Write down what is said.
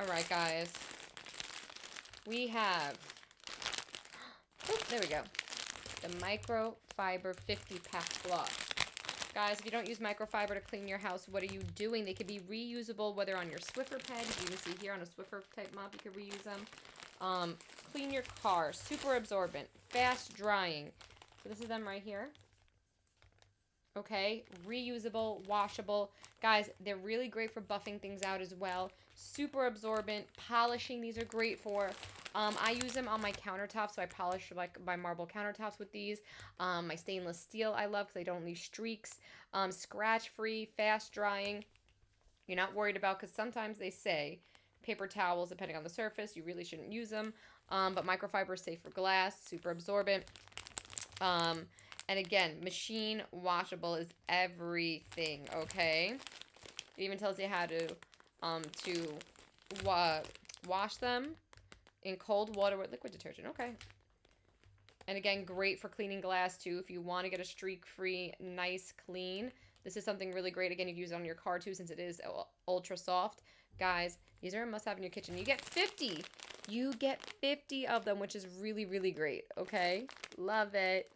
All right, guys. We have, there we go, the Microfiber 50-pack gloves. Guys, if you don't use microfiber to clean your house, what are you doing? They could be reusable, whether on your Swiffer pad. You can even see here on a Swiffer type mop, you could reuse them. Clean your car. Super absorbent. Fast drying. So this is them right here. Okay, reusable, washable. Guys, they're really great for buffing things out as well. Super absorbent, polishing. These are great for. I use them on my countertops, so I polish like my marble countertops with these. My stainless steel I love because they don't leave streaks. Scratch-free, fast drying. You're not worried about, because sometimes they say paper towels, depending on the surface, you really shouldn't use them. But microfiber is safe for glass, super absorbent. And again, machine washable is everything, okay? It even tells you how to wash them in cold water with liquid detergent. Okay. And again, great for cleaning glass too. If you want to get a streak-free, nice clean, this is something really great. Again, you can use it on your car too, since it is ultra soft. Guys, these are a must-have in your kitchen. You get 50. You get 50 of them, which is really, really great. Okay? Love it.